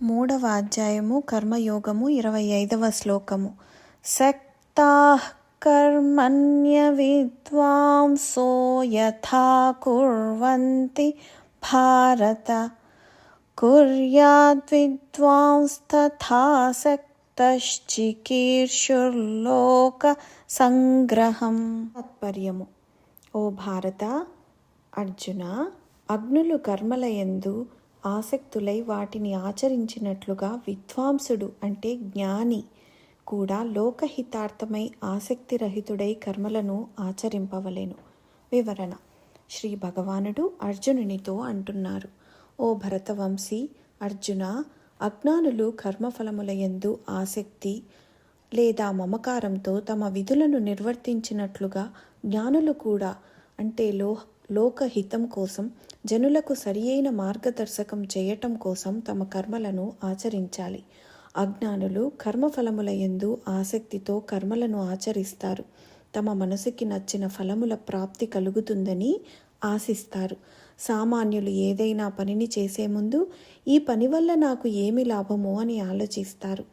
మూడవ అధ్యాయము కర్మయోగము 25వ శ్లోకము. సక్తాః కర్మణ్య విద్వాంసో యథా కుర్వంతి భారత కుర్యాద్ విద్వాంస్తథా సక్తశ్చికీర్షుర్లోక సంగ్రహం. తాత్పర్యము. ఓ భారత, అర్జున, అగ్నులు కర్మలయందు ఆసక్తులై వాటిని ఆచరించినట్లుగా విద్వాంసుడు అంటే జ్ఞాని కూడా లోకహితార్థమై ఆసక్తిరహితుడై కర్మలను ఆచరింపవలెను. వివరణ. శ్రీ భగవానుడు అర్జునునితో అంటున్నారు, ఓ భరతవంశీ అర్జున, అజ్ఞానులు కర్మఫలములయందు ఆసక్తి లేదా మమకారంతో తమ విధులను నిర్వర్తించినట్లుగా జ్ఞానులు కూడా అంటే లోకహితం కోసం, జనులకు సరియైన మార్గదర్శకం చేయటం కోసం తమ కర్మలను ఆచరించాలి. అజ్ఞానులు కర్మఫలములయందు ఆసక్తితో కర్మలను ఆచరిస్తారు. తమ మనసుకి నచ్చిన ఫలముల ప్రాప్తి కలుగుతుందని ఆశిస్తారు. సామాన్యులు ఏదైనా పనిని చేసే ముందు ఈ పని వల్ల నాకు ఏమి లాభమో అని ఆలోచిస్తారు.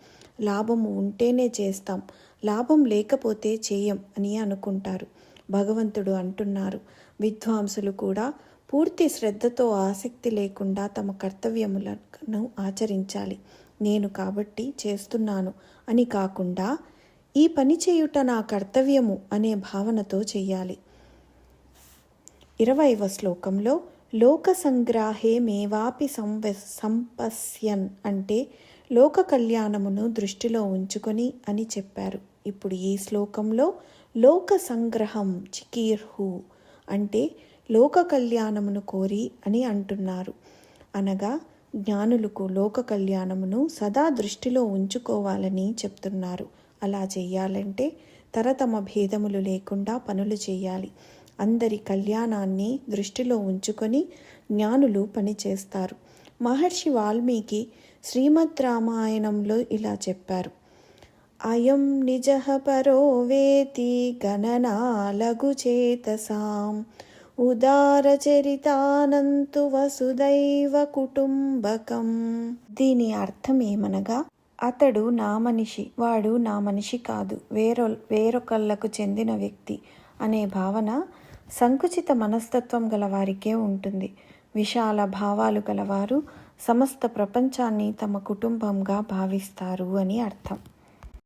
లాభము ఉంటేనే చేస్తాం, లాభం లేకపోతే చేయం అని అనుకుంటారు. భగవంతుడు అంటున్నారు, విద్వాంసులు కూడా పూర్తి శ్రద్ధతో ఆసక్తి లేకుండా తమ కర్తవ్యములను ఆచరించాలి. నేను కాబట్టి చేస్తున్నాను అని కాకుండా ఈ పని చేయుట నా కర్తవ్యము అనే భావనతో చెయ్యాలి. 20వ శ్లోకంలో లోక సంగ్రాహే మేవాపి సంపశ్యన్ అంటే లోక కళ్యాణమును దృష్టిలో ఉంచుకొని అని చెప్పారు. ఇప్పుడు ఈ శ్లోకంలో లోక సంగ్రహం చికీర్హు అంటే లోక కళ్యాణమును కోరి అని అంటున్నారు. అనగా జ్ఞానులకు లోక కళ్యాణమును సదా దృష్టిలో ఉంచుకోవాలని చెప్తున్నారు. అలా చేయాలంటే తరతమ భేదములు లేకుండా పనులు చేయాలి. అందరి కళ్యాణాన్ని దృష్టిలో ఉంచుకొని జ్ఞానులు పనిచేస్తారు. మహర్షి వాల్మీకి శ్రీమద్ రామాయణంలో ఇలా చెప్పారు, అయం నిజః పరో వేతి గణనా లఘుచేతసాం ఉదారచరితానంతు వసుదైవ కుటుంబకం. దీని అర్థం ఏమనగా, అతడు నా మనిషి, వాడు నా మనిషి కాదు, వేరొకళ్ళకు చెందిన వ్యక్తి అనే భావన సంకుచిత మనస్తత్వం గలవారికే ఉంటుంది. విశాల భావాలు గలవారు సమస్త ప్రపంచాన్ని తమ కుటుంబంగా భావిస్తారు అని అర్థం.